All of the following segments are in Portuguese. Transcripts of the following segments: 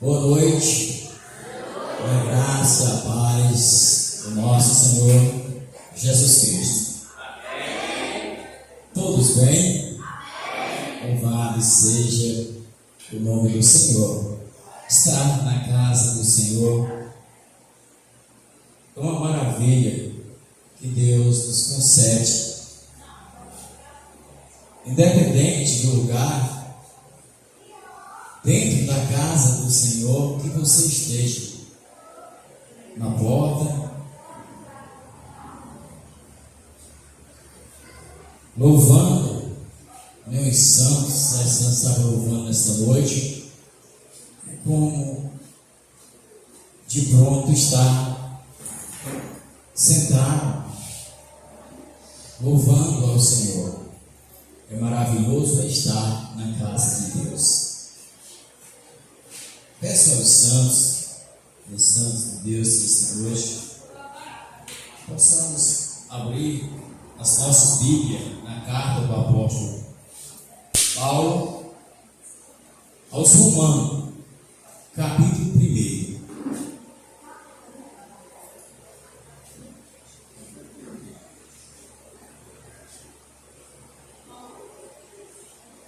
Boa noite, a graça, a paz do nosso Senhor Jesus Cristo. Amém. Todos bem? Amém. Louvado seja o nome do Senhor. Estar na casa do Senhor é uma maravilha que Deus nos concede. Independente do lugar, dentro da casa do Senhor, que você esteja, na porta, louvando, meus santos, as santas estavam louvando nesta noite, como de pronto está sentado, louvando ao Senhor. É maravilhoso estar na casa de Deus. Peço aos santos de Deus, que esta noite possamos abrir as nossas Bíblias na carta do apóstolo Paulo aos Romanos, capítulo 1.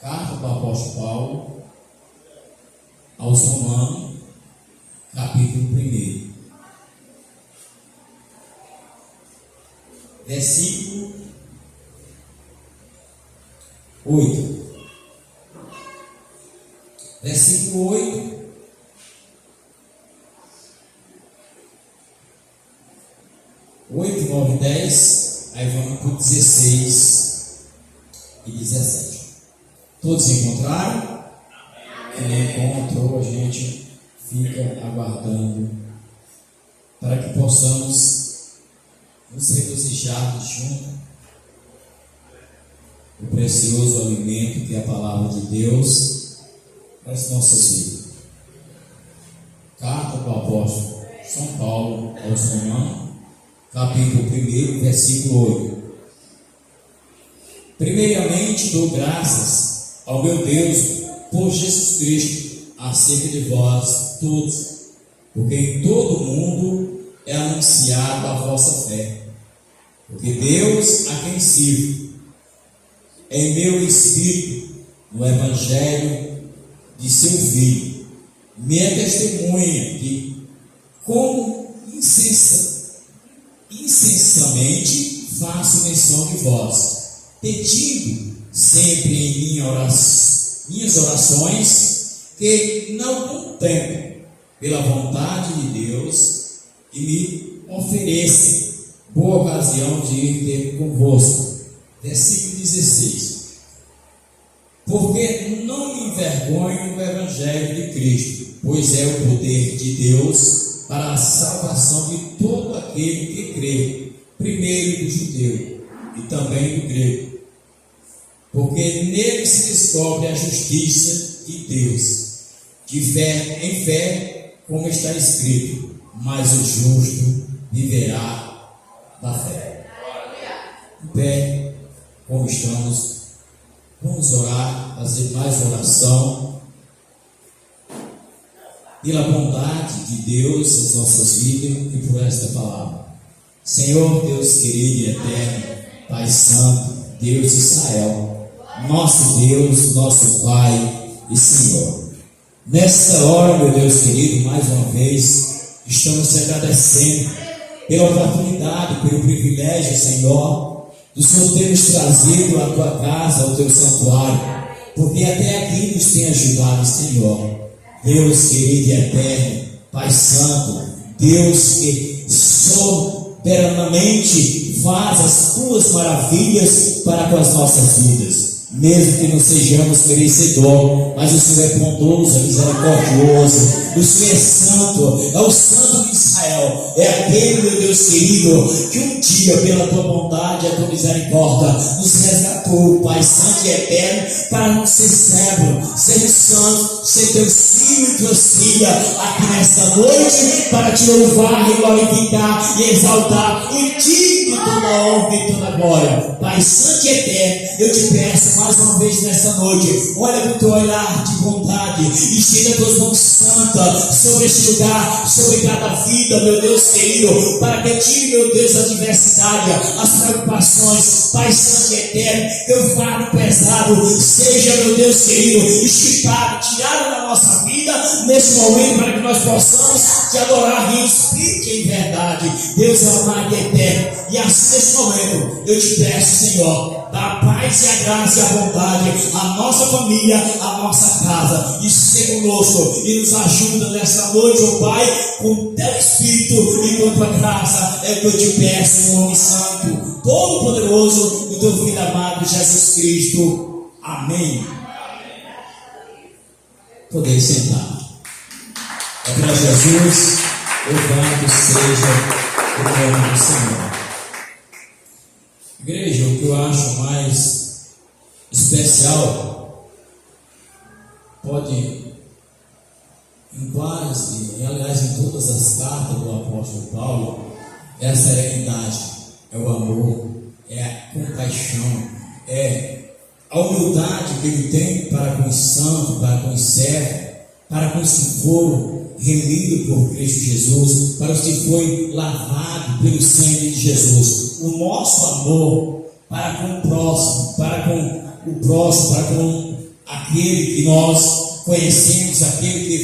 Carta do apóstolo Paulo aos Romanos, capítulo 1, versículo 8. Versículo 8. Oito, 9, 10, aí vamos para o 16 e 17. Todos encontraram? Quem não encontrou, a gente fica aguardando para que possamos nos regozijar junto o precioso alimento que é a palavra de Deus para as nossas vidas. Carta do apóstolo São Paulo aos Romanos, capítulo 1, versículo 8. Primeiramente dou graças ao meu Deus por Jesus Cristo acerca de vós todos, porque em todo o mundo é anunciado a vossa fé. Porque Deus, a quem sirvo, em meu espírito, no Evangelho de seu Filho, me é testemunha que, como incessantemente faço menção de vós, pedindo sempre em minhas orações, que não contemplem pela vontade de Deus e me ofereça boa ocasião de ir ter convosco. Versículo 16. Porque não me envergonho do Evangelho de Cristo, pois é o poder de Deus para a salvação de todo aquele que crê, primeiro do judeu e também do grego. Porque nele se descobre a justiça de Deus, de fé em fé, como está escrito, mas o justo viverá da fé. Em pé, como estamos, vamos orar, fazer mais oração, pela bondade de Deus nas nossas vidas e por esta palavra. Senhor Deus querido e eterno, Pai Santo, Deus de Israel, nosso Deus, nosso Pai e Senhor, nesta hora, meu Deus querido, mais uma vez estamos te agradecendo pela oportunidade, pelo privilégio, Senhor, do Senhor ter nos trazido à tua casa, ao teu santuário, porque até aqui nos tem ajudado, Senhor. Deus querido e eterno, Pai Santo, Deus que soberanamente faz as tuas maravilhas para com as nossas vidas, mesmo que não sejamos merecedores, mas o Senhor é bondoso, é misericordioso, o Senhor é santo, é o Santo de Israel, é aquele, meu Deus querido, que um dia, pela tua bondade e a tua misericórdia, nos resgatou, Pai Santo e eterno, para não ser servo, ser santo, ser teus filhos, filhos e tuas filhas aqui nesta noite para te louvar e glorificar e exaltar o digno de toda honra e toda glória. Pai santo e eterno, eu te peço mais uma vez nesta noite, olha com o teu olhar de bondade, estenda as tuas mãos santas sobre este lugar, sobre cada vida, meu Deus querido, para que tire, meu Deus, a adversidade, as preocupações, Pai santo e eterno, teu fardo pesado seja, meu Deus querido, estipado, tirado da nossa vida nesse momento, para que nós possamos te adorar em espírito e em verdade. Deus amado e eterno, e assim nesse momento eu te peço, Senhor, dá a paz e a graça e a bondade à nossa família, à nossa casa, e seja conosco e nos ajuda nessa noite, ó Pai, com teu Espírito e com tua graça, é o que eu te peço, em nome santo, todo-poderoso, do teu filho amado Jesus Cristo. Amém. Poder sentar. É para Jesus, louvado seja o nome do Senhor. Igreja, o que eu acho mais especial, pode, em quase, aliás, em todas as cartas do apóstolo Paulo, é a serenidade, é o amor, é a compaixão, é a humildade que ele tem para com os santos, para com os servos, para com os que foram remidos por Cristo Jesus, para os que foram lavados pelo sangue de Jesus. O nosso amor para com o próximo, para com aquele que nós conhecemos, aquele que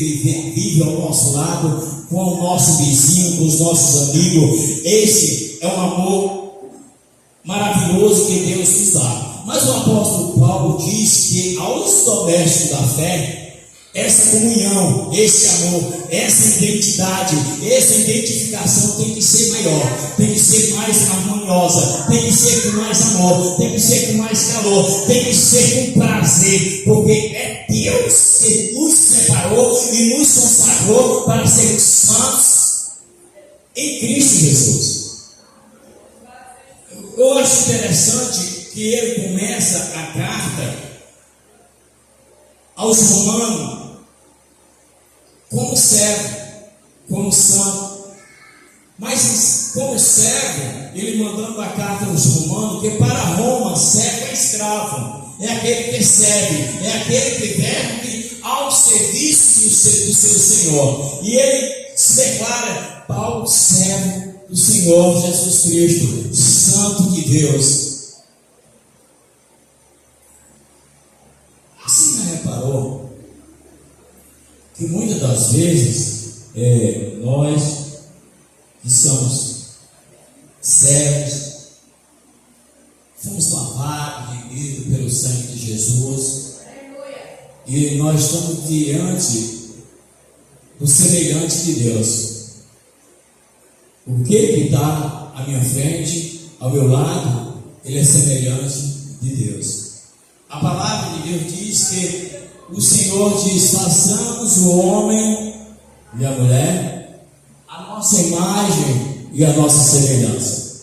vive ao nosso lado, com o nosso vizinho, com os nossos amigos. Esse é um amor maravilhoso que Deus nos dá. Mas o apóstolo Paulo diz que aos domésticos da fé, essa comunhão, esse amor, essa identidade, essa identificação tem que ser maior, tem que ser mais harmoniosa, tem que ser com mais amor, tem que ser com mais calor, tem que ser com prazer, porque é Deus que nos separou e nos consagrou para sermos santos em Cristo Jesus. Eu acho interessante que ele começa a carta aos romanos como servo, como santo, mas como servo, ele mandando a carta aos romanos, que para Roma servo é escravo, é aquele que serve, é aquele que serve ao serviço do seu Senhor, e ele se declara Paulo, servo do Senhor Jesus Cristo, Santo de Deus. Você já reparou que muitas das vezes nós que somos servos, fomos lavados, remidos pelo sangue de Jesus, e nós estamos diante do semelhante de Deus. O que está à minha frente, ao meu lado, ele é semelhante de Deus. A palavra de Deus diz que o Senhor diz: façamos o homem e a mulher a nossa imagem e a nossa semelhança.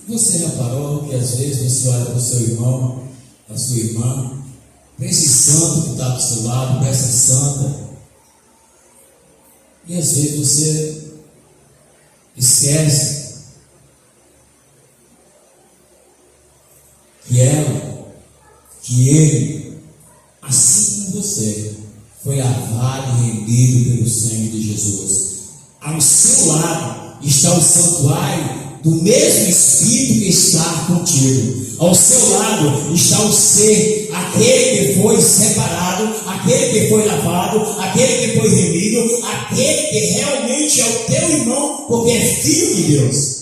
Você reparou que às vezes você olha para o seu irmão, a sua irmã, para esse santo que está do seu lado, para essa santa, e às vezes você esquece que ela, que ele, assim como você, foi lavado e remido pelo sangue de Jesus. Ao seu lado está o santuário do mesmo Espírito que está contigo. Ao seu lado está o ser, aquele que foi separado, aquele que foi lavado, aquele que foi remido, aquele que realmente é o teu irmão, porque é filho de Deus.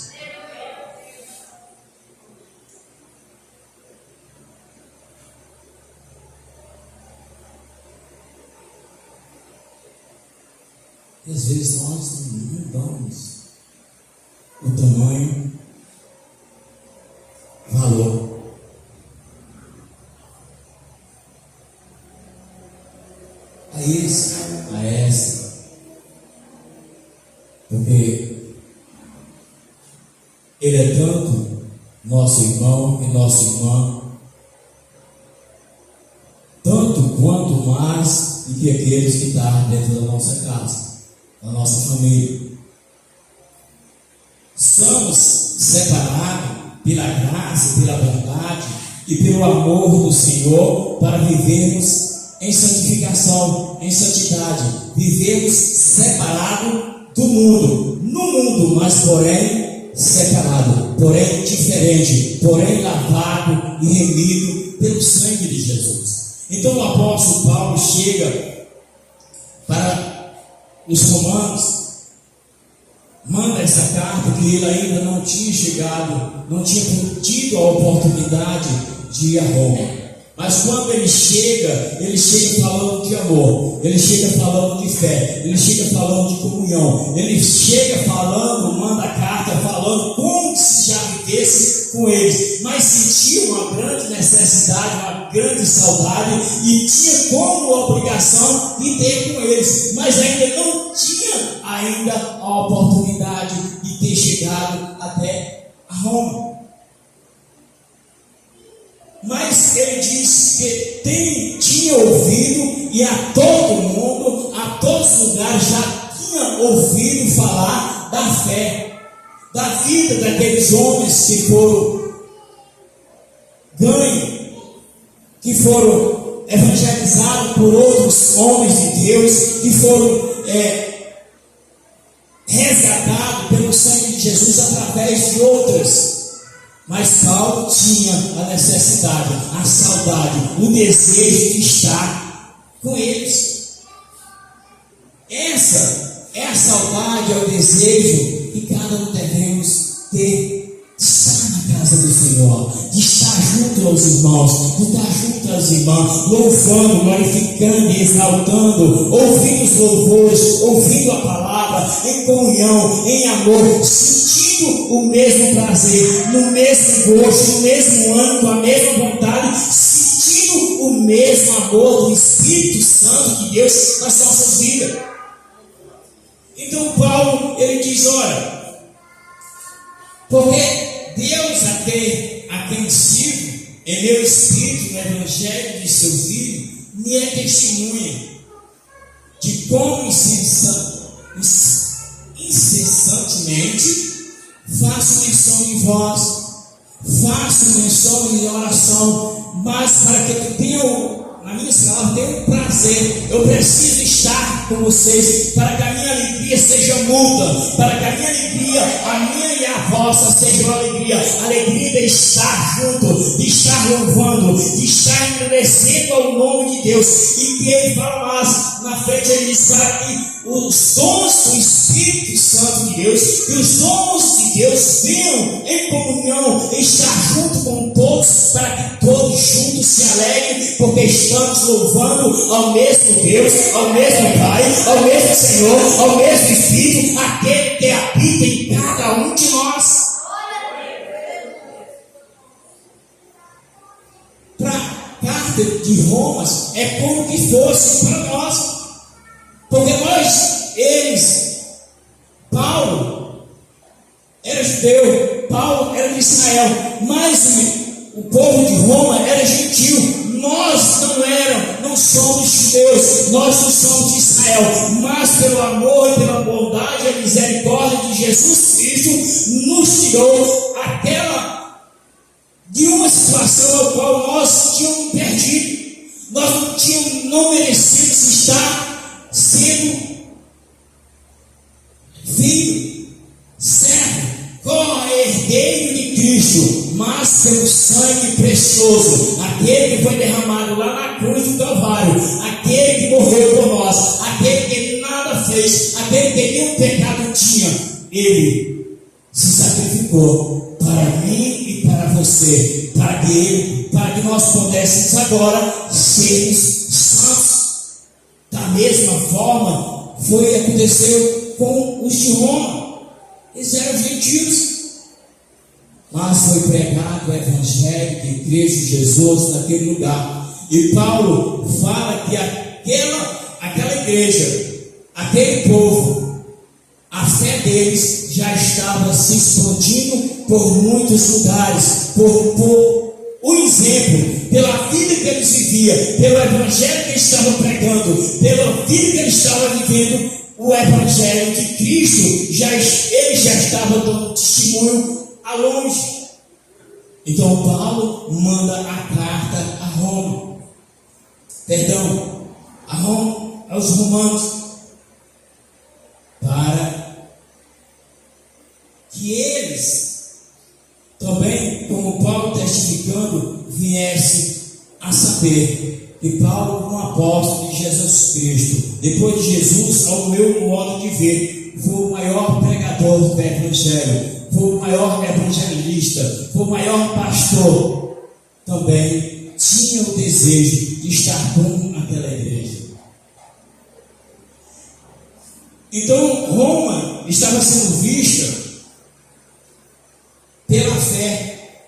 E às vezes nós não damos o tamanho, valor. A esse, a essa. Porque ele é tanto nosso irmão e nossa irmã, tanto quanto mais do que aqueles que estão dentro da nossa casa, da nossa família. Somos separados pela graça, pela bondade e pelo amor do Senhor para vivermos em santificação, em santidade, vivermos separados do mundo, no mundo, mas porém separado, porém diferente, porém lavado e remido pelo sangue de Jesus. Então o apóstolo Paulo chega para os romanos, manda essa carta que ele ainda não tinha chegado, não tinha tido a oportunidade de ir a Roma. Mas quando ele chega falando de amor, ele chega falando de fé, ele chega falando de comunhão, ele chega falando, manda a carta falando como se já vivesse com eles, mas sentia uma grande necessidade, uma grande saudade e tinha como obrigação de ter com eles, mas ainda não tinha a oportunidade de ter chegado até a Roma. Mas ele diz que tinha ouvido e a todo mundo, a todos os lugares já tinha ouvido falar da fé, da vida daqueles homens que foram ganhos, que foram evangelizados por outros homens de Deus, que foram resgatados pelo sangue de Jesus através de outras. Mas Paulo tinha a necessidade, a saudade, o desejo de estar com eles. Essa é a saudade, é o desejo que cada um devemos ter, de estar na casa do Senhor, de estar junto aos irmãos, de estar junto às irmãs, louvando, glorificando e exaltando, ouvindo os louvores, ouvindo a palavra, em comunhão, em amor, sentindo o mesmo prazer, no mesmo gosto, no mesmo ânimo, com a mesma vontade, sentindo o mesmo amor do Espírito Santo de Deus nas nossas vidas. Então Paulo, ele diz, olha, porque Deus a quem sirvo, em meu Espírito, no Evangelho de seu Filho, me é testemunha de como incessantemente faço menção de vós, faço menção de oração, mas para que eu tenha, na minha palavra, tenha um prazer, eu preciso estar com vocês, para que a minha alegria seja mútua, para que a minha alegria, a minha e a vossa, seja uma alegria de estar junto, de estar louvando, de estar engrandecendo ao nome de Deus. E que ele fala mais na frente, ele diz para que os dons do Espírito Santo de Deus, que os dons de Deus venham em comunhão, estar junto com todos, para que todos juntos se alegrem, porque estamos louvando ao mesmo Deus, ao mesmo Pai, ao mesmo Senhor, ao mesmo Espírito, aquele que habita em cada um de nós. Para a carta de Romas é como que fosse para nós. Porque Paulo era judeu, Paulo era de Israel, mas o povo de Roma era gentil. Nós não somos judeus, nós não somos de Israel, mas pelo amor, pela bondade e a misericórdia de Jesus Cristo, nos tirou de uma situação na qual nós tínhamos perdido. Nós não merecíamos estar sendo filho, servo, co-herdeiro de Cristo, mas pelo sangue precioso, aquele que foi derramado lá na cruz do Calvário, aquele que morreu por nós, aquele que nada fez, aquele que nenhum pecado tinha, ele se sacrificou para mim e para você, para que nós pudéssemos agora sermos santos. Da mesma forma aconteceu com os de Roma. Eles eram gentios, mas foi pregado o Evangelho de Cristo Jesus naquele lugar. E Paulo fala que aquela igreja, aquele povo, a fé deles já estava se expandindo por muitos lugares, por o exemplo pela vida que eles viviam, pelo evangelho que eles estavam pregando, pela vida que eles estavam vivendo, o evangelho de Cristo, ele já estava dando testemunho a longe. Então Paulo manda a carta a Roma, aos romanos, para que eles também, como Paulo testificando, viessem a saber que Paulo, um apóstolo de Jesus Cristo, depois de Jesus, ao meu modo de ver, foi o maior pregador do evangelho, foi o maior evangelista, foi o maior pastor, também tinha o desejo de estar com aquela igreja. Então Roma estava sendo vista pela fé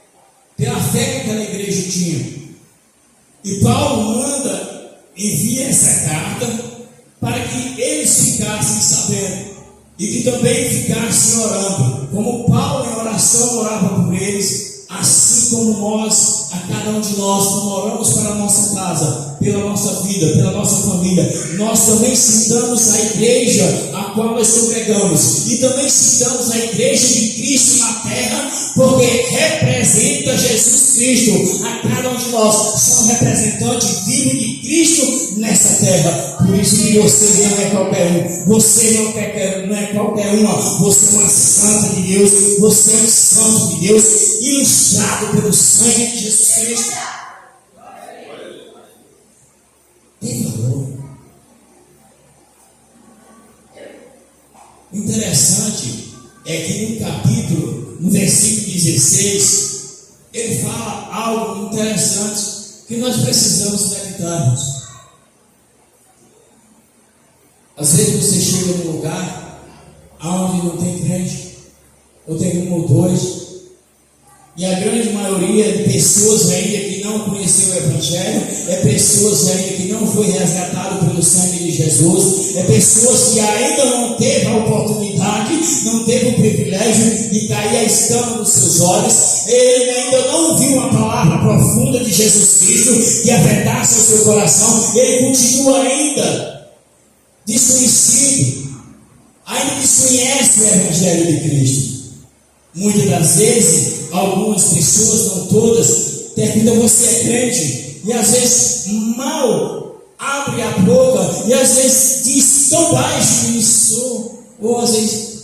que aquela igreja tinha. E Paulo envia essa carta para que eles ficassem sabendo e que também ficassem orando, como Paulo em oração orava por eles, assim como nós, a cada um de nós, quando oramos para a nossa casa, pela nossa vida, pela nossa família, nós também citamos a igreja a qual nós congregamos, e também citamos a igreja de Cristo na terra, porque representa Jesus Cristo. A cada um de nós são representantes vivos de Cristo nessa terra. Por isso que você não é qualquer um, você não é qualquer uma, você é uma santa de Deus, você é um santo de Deus, ilustrado pelo sangue de Jesus Cristo. Tem valor. Interessante é que no versículo 16, ele fala algo interessante que nós precisamos meditarmos. Às vezes você chega num lugar onde não tem crente, ou tem um ou dois, e a grande maioria de pessoas ainda que não conheceu o Evangelho, é pessoas ainda que não foi resgatado pelo sangue de Jesus, é pessoas que ainda não teve a oportunidade, não teve o privilégio de cair a escama nos seus olhos, ele ainda não viu a palavra profunda de Jesus Cristo, que afetasse o seu coração, ele continua ainda desconhecido, ainda desconhece o Evangelho de Cristo. Muitas das vezes, algumas pessoas, não todas, perguntam: você é crente? E às vezes mal abre a boca, e às vezes diz tão baixo que sou, ou às vezes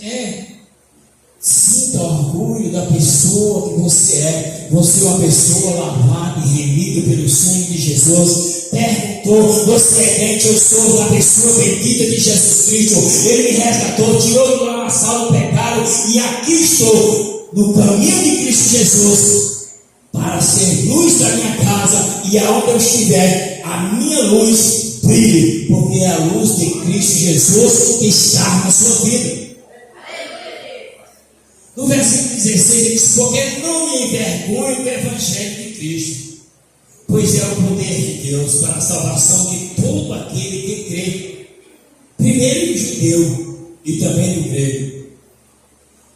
sinta orgulho da pessoa que você é. Você é uma pessoa lavada e remida pelo sangue de Jesus. Perguntou: você é crente? Eu sou a pessoa bendita de Jesus Cristo. Ele me resgatou, tirou do lamaçal do pecado, e aqui estou no caminho de Cristo Jesus para ser luz da minha casa, e aonde eu estiver, a minha luz brilhe, porque é a luz de Cristo Jesus que está na sua vida. No versículo 16 ele diz: porque não me envergonho do Evangelho de Cristo, pois é o poder de Deus para a salvação de todo aquele que crê, primeiro do judeu e também do grego.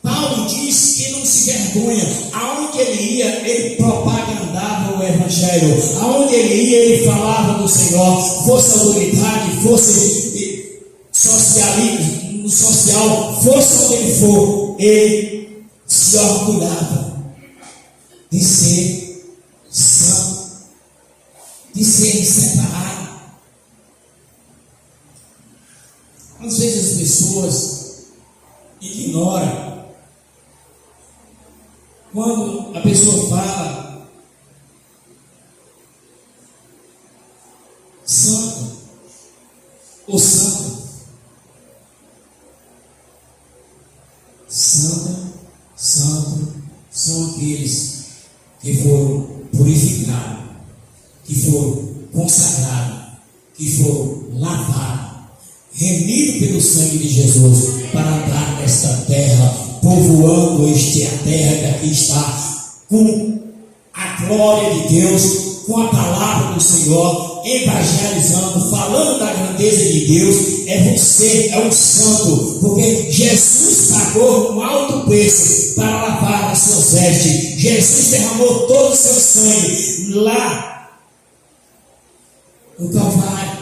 Paulo diz que não se vergonha. Aonde ele ia, ele propagandava o Evangelho. Aonde ele ia, ele falava do Senhor. Fosse autoridade, fosse social, fosse onde ele for, ele se orgulhava de ser santo, de ser separado. Às vezes as pessoas ignoram quando a pessoa fala santo ou santa. Santo são aqueles que foram purificados, que foram consagrados, que foram lavados, remidos pelo sangue de Jesus, para andar nesta terra, povoando a terra que aqui está, com a glória de Deus, com a palavra do Senhor, evangelizando, falando da grandeza de Deus. É você, é um santo, porque Jesus pagou um alto preço para lavar as suas vestes. Jesus derramou todo o seu sangue lá no Calvário,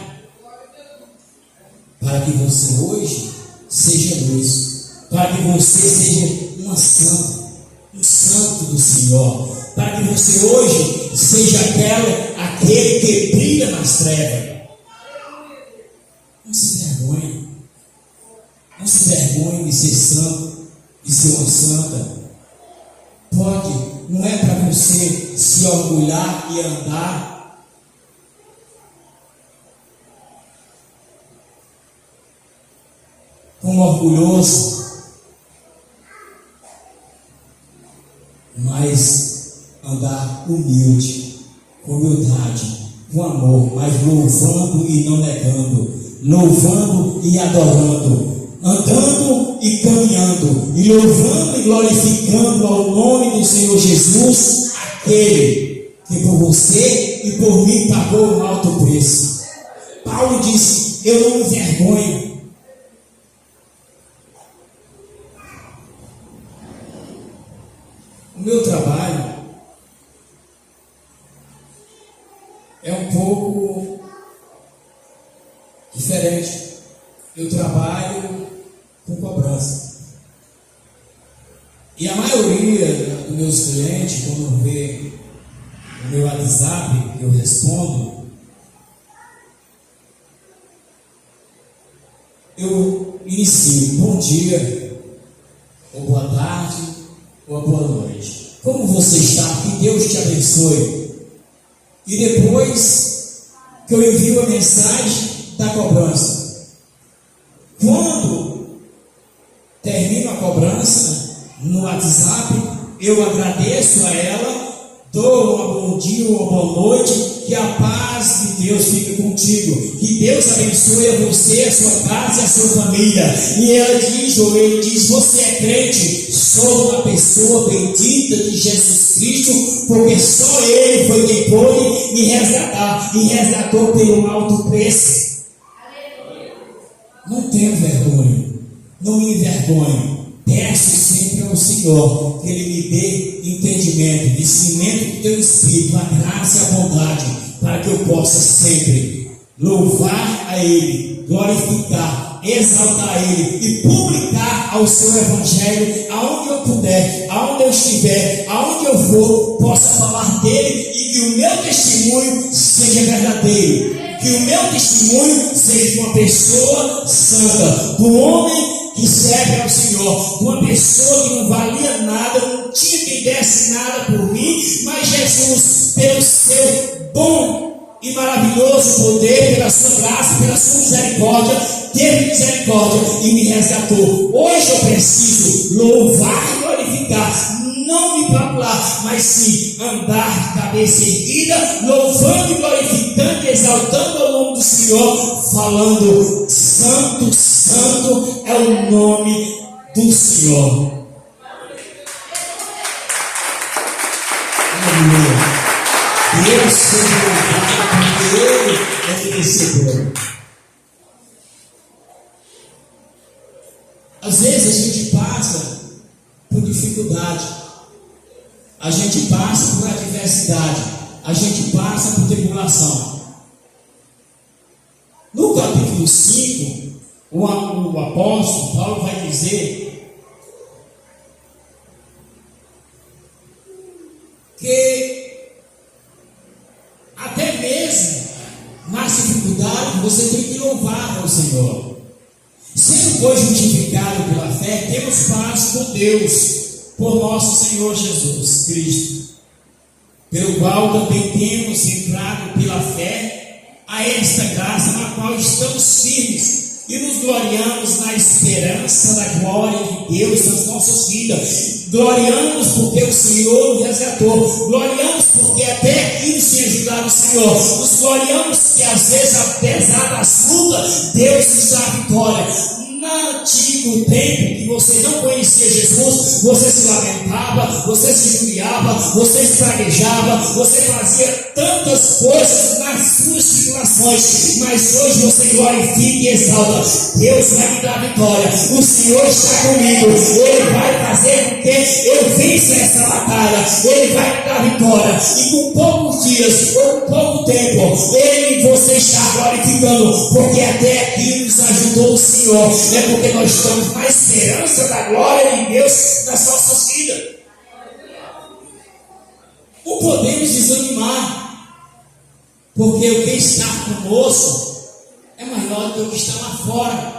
para que você hoje seja luz, para que você seja uma santa, um santo do Senhor, para que você hoje seja aquele que brilha nas trevas. Não se vergonhe, não se vergonhe de ser santo, de ser uma santa. Não é para você se orgulhar e andar como orgulhoso, mas andar humilde, com humildade, com amor, mas louvando e não negando, louvando e adorando, andando e caminhando, e louvando e glorificando ao nome do Senhor Jesus, aquele que por você e por mim pagou um alto preço. Paulo disse: eu não me envergonho. O meu trabalho é um pouco diferente. Eu trabalho com cobrança. E a maioria dos meus clientes, quando vê o meu WhatsApp, eu respondo, eu inicio: bom dia, ou boa tarde, ou boa noite. Como você está? Que Deus te abençoe. E depois que eu envio a mensagem da cobrança, quando termino a cobrança no WhatsApp, eu agradeço a ela, dou um bom dia ou uma boa noite, que a paz de Deus fique contigo, que Deus abençoe a você, a sua casa e a sua família. E ela diz, ou ele diz: você é crente? Sou uma pessoa bendita de Jesus Cristo, porque só Ele foi quem pôde me resgatar, e resgatou pelo alto preço. Não tenho vergonha, não me envergonho. Peço sempre ao Senhor que Ele me dê entendimento, discernimento do teu Espírito, a graça e a bondade, para que eu possa sempre louvar a Ele, glorificar, exaltar Ele e publicar ao seu Evangelho, aonde eu puder, aonde eu estiver, aonde eu for, possa falar dele, e que o meu testemunho seja verdadeiro, que o meu testemunho seja de uma pessoa santa, do homem que serve ao Senhor, uma pessoa que não valia nada, não tinha quem desse nada por mim, mas Jesus, pelo seu bom e maravilhoso poder, pela sua graça, pela sua misericórdia, teve misericórdia e me resgatou. Hoje eu preciso louvar e glorificar, não me papular, mas sim andar de cabeça erguida, louvando e glorificando e exaltando o nome do Senhor, falando: santo, santo é o nome do Senhor. Aleluia. Deus seja louvado, porque Ele é merecedor. Às vezes a gente passa por dificuldade, a gente passa por adversidade, a gente passa por tribulação. No capítulo 5, o apóstolo Paulo vai dizer que até mesmo nas dificuldades você tem que louvar ao Senhor. Sendo, pois, justificado pela fé, temos paz com Deus, por nosso Senhor Jesus Cristo, pelo qual também temos entrado pela fé a esta graça na qual estamos firmes e nos gloriamos na esperança da glória de Deus nas nossas vidas. Gloriamos porque o Senhor nos resgatou, gloriamos porque até aqui nos tem ajudado o Senhor, nos gloriamos que às vezes, apesar das lutas, Deus nos dá a vitória. No antigo tempo que você não conhecia Jesus, você se lamentava, você se judiava, você se praguejava, você fazia tantas coisas nas suas tribulações, mas hoje você glorifica e exalta. Deus vai me dar vitória, o Senhor está comigo, Ele vai fazer com que eu vença essa batalha, Ele vai me dar vitória, e com poucos dias ou com pouco tempo, você estar glorificando, porque até aqui nos ajudou o Senhor, é porque nós estamos na esperança da glória de Deus nas nossas vidas. Não podemos desanimar, porque o que está conosco é maior do que o que está lá fora.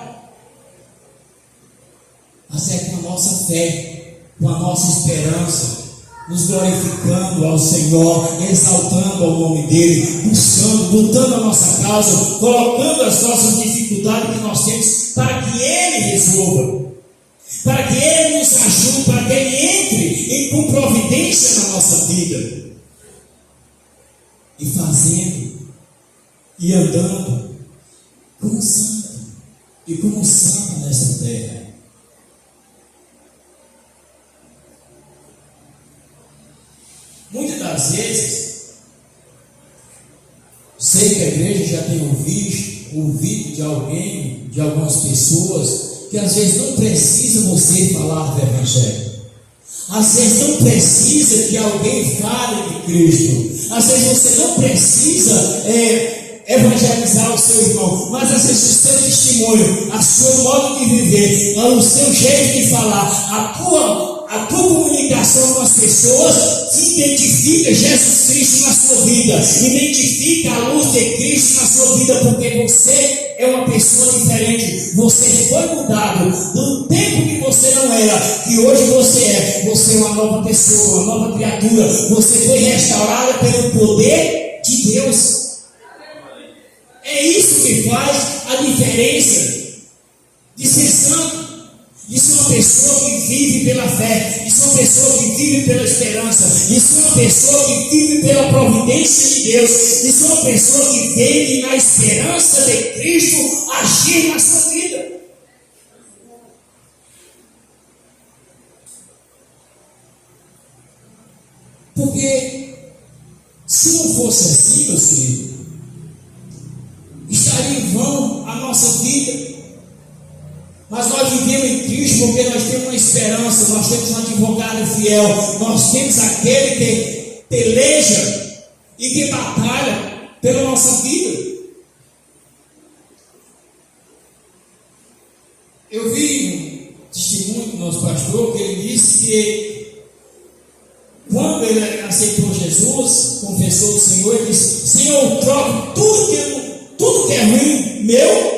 Mas é com a nossa fé, com a nossa esperança, nos glorificando ao Senhor, exaltando ao nome dEle, buscando, lutando a nossa causa, colocando as nossas dificuldades que nós temos para que Ele resolva, para que Ele nos ajude, para que Ele entre com providência na nossa vida, e fazendo, e andando como santo, e como santo nessa terra. Muitas das vezes, sei que a igreja já tem ouvido de alguém, de algumas pessoas, que às vezes não precisa você falar do Evangelho. Às vezes não precisa que alguém fale de Cristo. Às vezes você não precisa evangelizar o seu irmão, mas às vezes o seu testemunho, o seu modo de viver, o seu jeito de falar, a tua comunicação com as pessoas identifica Jesus Cristo na sua vida, identifica a luz de Cristo na sua vida, porque você é uma pessoa diferente, você foi mudado do tempo que você não era, que hoje você é uma nova pessoa, uma nova criatura, você foi restaurada pelo poder de Deus. É isso que faz a diferença de ser santo, de ser uma pessoa que vive pela fé, de ser uma pessoa que vive pela esperança, de ser uma pessoa que vive pela providência de Deus, de ser uma pessoa que vive na esperança de Cristo agir na sua vida. Porque se não fosse assim, meu filho, estaria em vão a nossa vida. Mas nós vivemos em Cristo porque nós temos uma esperança, nós temos um advogado fiel, nós temos aquele que peleja e que batalha pela nossa vida. Eu vi um testemunho do nosso pastor que ele disse que quando ele aceitou Jesus, confessou o Senhor, ele disse: Senhor, eu troco tudo que é ruim meu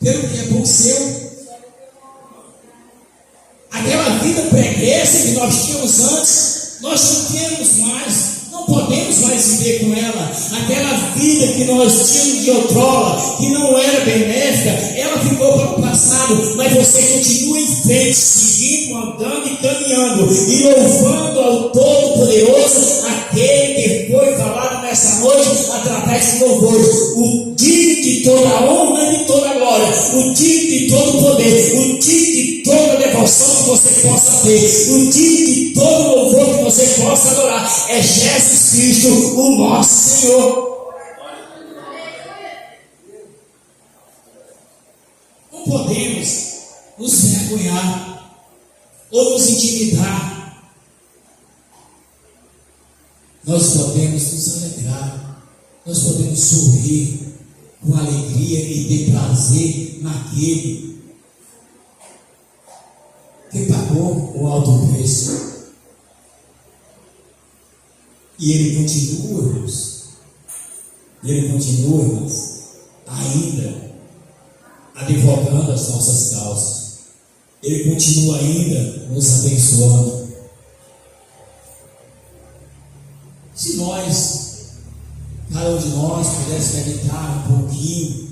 pelo que é bom seu. Aquela vida preguiça que nós tínhamos antes, nós não temos mais, não podemos mais viver com ela. Aquela vida que nós tínhamos de outrora, que não era benéfica, ela ficou para o passado, mas você continua em frente, seguindo, andando e caminhando, e louvando ao Todo-Poderoso, aquele que foi falado nessa noite através de louvores, o digno de toda a honra e de toda a glória, o digno de todo o poder, o digno de toda a devoção que você possa ter, o digno de todo o louvor que você possa adorar, é Jesus Cristo, o nosso Senhor. Não podemos nos vergonhar ou nos intimidar. Nós podemos nos alegrar, nós podemos sorrir com alegria e ter prazer naquele que pagou o alto preço. E Ele continua, irmãos, ainda advogando as nossas causas. Ele continua ainda nos abençoando. Se cada um de nós pudesse meditar um pouquinho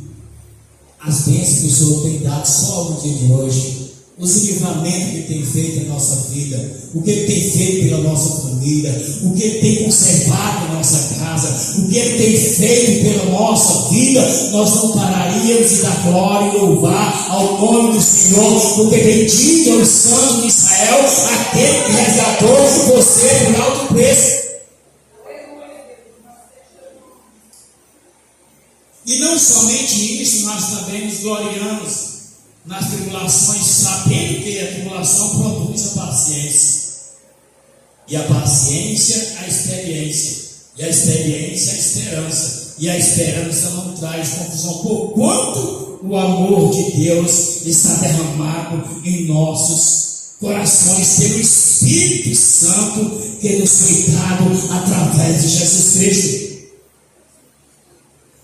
as bênçãos que o Senhor tem dado só no dia de hoje, os livramentos que Ele tem feito na nossa vida, o que Ele tem feito pela nossa família, o que Ele tem conservado na nossa casa, o que Ele tem feito pela nossa vida, nós não pararíamos de dar glória e louvar ao nome do Senhor, porque bendito é o Santo de Israel, aquele que resgatou você por alto preço. E não somente isso, mas também nos gloriamos nas tribulações, sabendo que a tribulação produz a paciência, e a paciência a experiência, e a experiência a esperança, E a esperança não traz confusão, porquanto o amor de Deus está derramado em nossos corações pelo Espírito Santo que nos foi dado através de Jesus Cristo.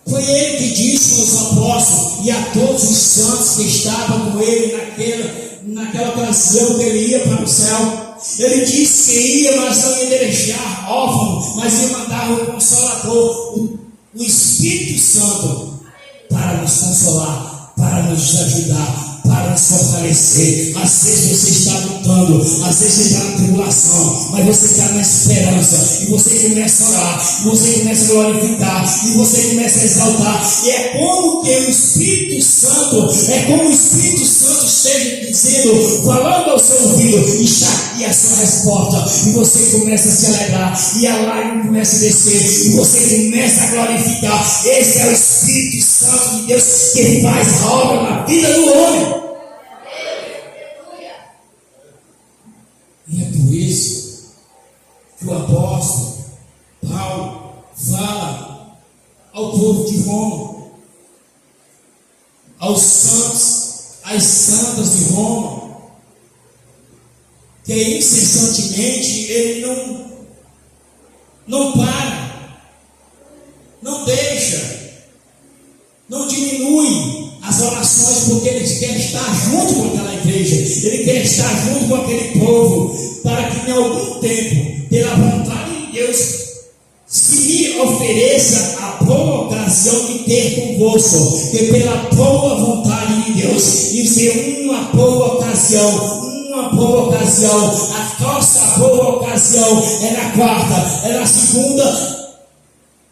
Foi ele que disse aos apóstolos e a todos os santos que estavam com ele naquela ocasião que ele ia para o céu. Ele disse que ia, mas não ia deixar órfão, mas ia mandar o Consolador, o Espírito Santo, para nos consolar, para nos ajudar, para nos fortalecer. Às vezes você está lutando, às vezes você está na tribulação, mas você está na esperança, e você começa a orar, e você começa a glorificar, e você começa a exaltar, e é como que o Espírito Santo, esteja dizendo, falando ao seu ouvido, e está aqui a sua resposta, e você começa a se alegrar, e a lágrima começa a descer, e você começa a glorificar. Esse é o Espírito Santo de Deus que faz a obra na vida do homem. E é por isso que o apóstolo Paulo fala ao povo de Roma, aos santos, às santas de Roma, que incessantemente ele não para, não deixa, não diminui as orações, porque ele quer estar junto com aquela igreja, ele quer estar junto com aquele povo, para que em algum tempo, pela vontade de Deus, se me ofereça a boa ocasião de ter convosco, que pela boa vontade de Deus, e ser uma boa ocasião, a nossa boa ocasião é na quarta, é na segunda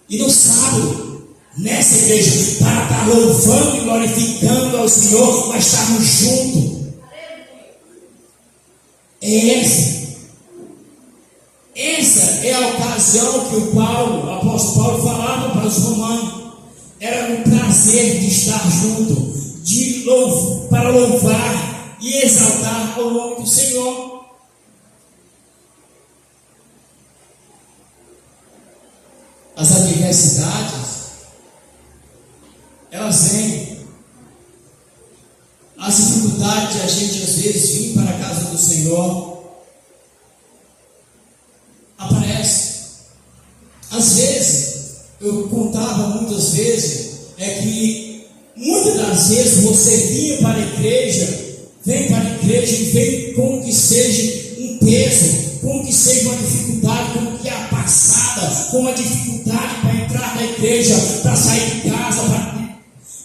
e no sábado, nessa igreja, para estar louvando e glorificando ao Senhor, mas estarmos juntos. Essa é a ocasião que o apóstolo Paulo falava para os romanos. Era um prazer de estar junto, para louvar e exaltar o nome do Senhor. As adversidades, elas vêm. As dificuldades de a gente às vezes vir para a casa do Senhor aparece. Às vezes, eu contava muitas vezes, é que muitas das vezes você vem para a igreja e vem como que seja um peso, como que seja uma dificuldade, como que é a passada, como a dificuldade para entrar na igreja, para sair de casa,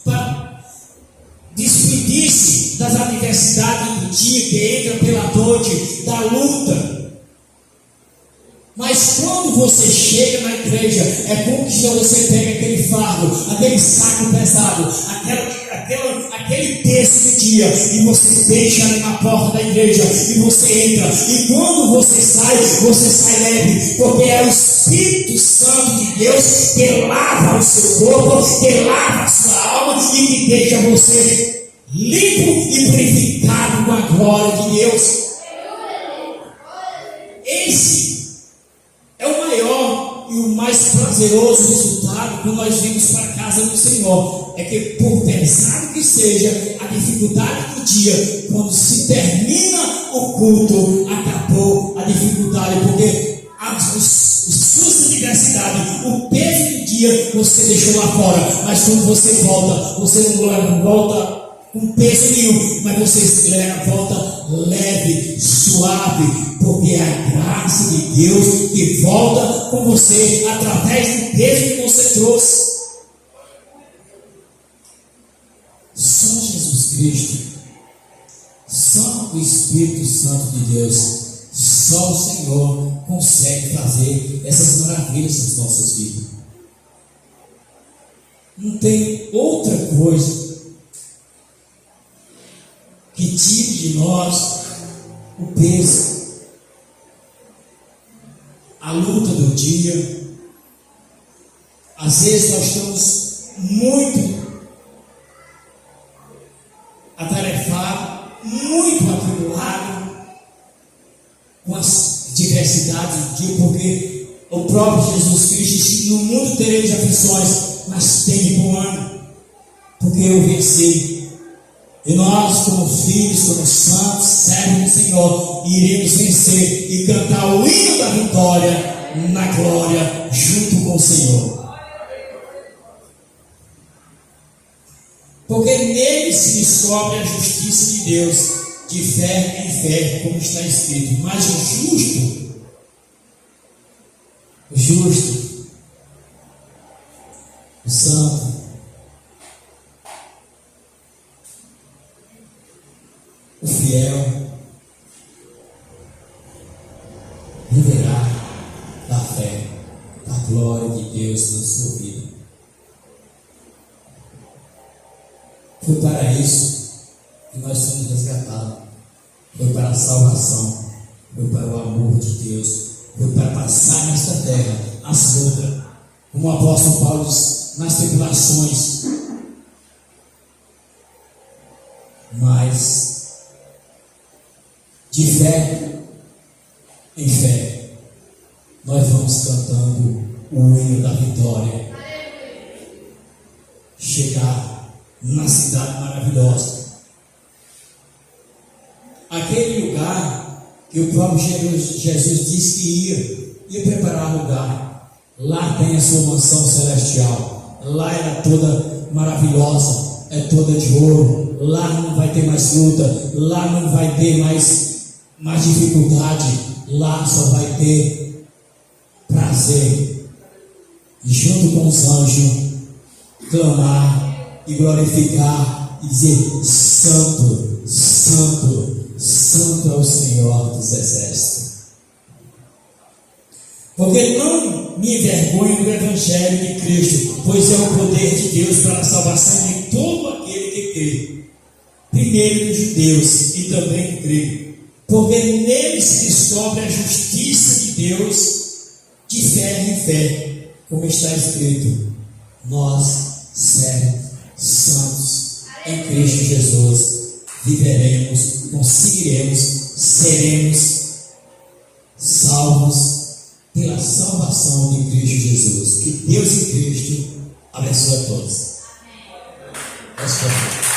para despedir-se das adversidades do dia que entra pela noite, da luta. Mas quando você chega na igreja, é como que você pega aquele fardo, aquele saco pesado, aquele peso do dia, e você deixa ali na porta da igreja, e você entra, e quando você sai leve, porque é o Espírito Santo de Deus que lava o seu corpo, que lava a sua alma, e que deixa você limpo e purificado com a glória de Deus. Esse é o maior e o mais prazeroso resultado quando nós vamos para a casa do Senhor. É que, por pesado que seja a dificuldade do dia, quando se termina o culto, acabou a dificuldade, porque as suas adversidades, o peso do dia você deixou lá fora, mas quando você volta, você não volta com peso nenhum, mas você volta leve, suave, porque é a graça de Deus que volta com você através do peso que você trouxe. Só Jesus Cristo, só o Espírito Santo de Deus, só o Senhor consegue fazer essas maravilhas nas nossas vidas. Não tem outra coisa que tire de nós o peso, a luta do dia. Às vezes nós estamos muito atarefados, muito atribulados com as diversidades do dia, porque o próprio Jesus Cristo disse: no mundo tereis aflições, mas tende bom ânimo, porque eu venci. E nós, como filhos, como santos, servos do Senhor, iremos vencer e cantar o hino da vitória na glória junto com o Senhor. Porque nele se descobre a justiça de Deus, de fé em fé, como está escrito. Mas o justo, o santo, o fiel, viverá da fé, da glória de Deus na sua vida. Foi para isso que nós somos resgatados. Foi para a salvação, foi para o amor de Deus, foi para passar nesta terra as lutas, como o apóstolo Paulo diz, nas tribulações. Mas de fé em fé, nós vamos cantando o hino da vitória. Chegar na cidade maravilhosa, aquele lugar que o próprio Jesus disse que ia preparar lugar. Lá tem a sua mansão celestial. Lá era toda maravilhosa, é toda de ouro. Lá não vai ter mais luta, lá não vai ter mais dificuldade, lá só vai ter prazer. E junto com os anjos, clamar e glorificar e dizer: Santo, Santo, Santo é o Senhor dos Exércitos. Porque não me envergonho do Evangelho de Cristo, pois é o poder de Deus para a salvação de todo aquele que crê, primeiro dos judeus e também do grego. Porque nele se descobre a justiça de Deus de fé em fé, como está escrito: nós, servos santos em Cristo Jesus, viveremos, conseguiremos, seremos salvos pela salvação de Cristo Jesus. Que Deus em Cristo abençoe a todos. Amém.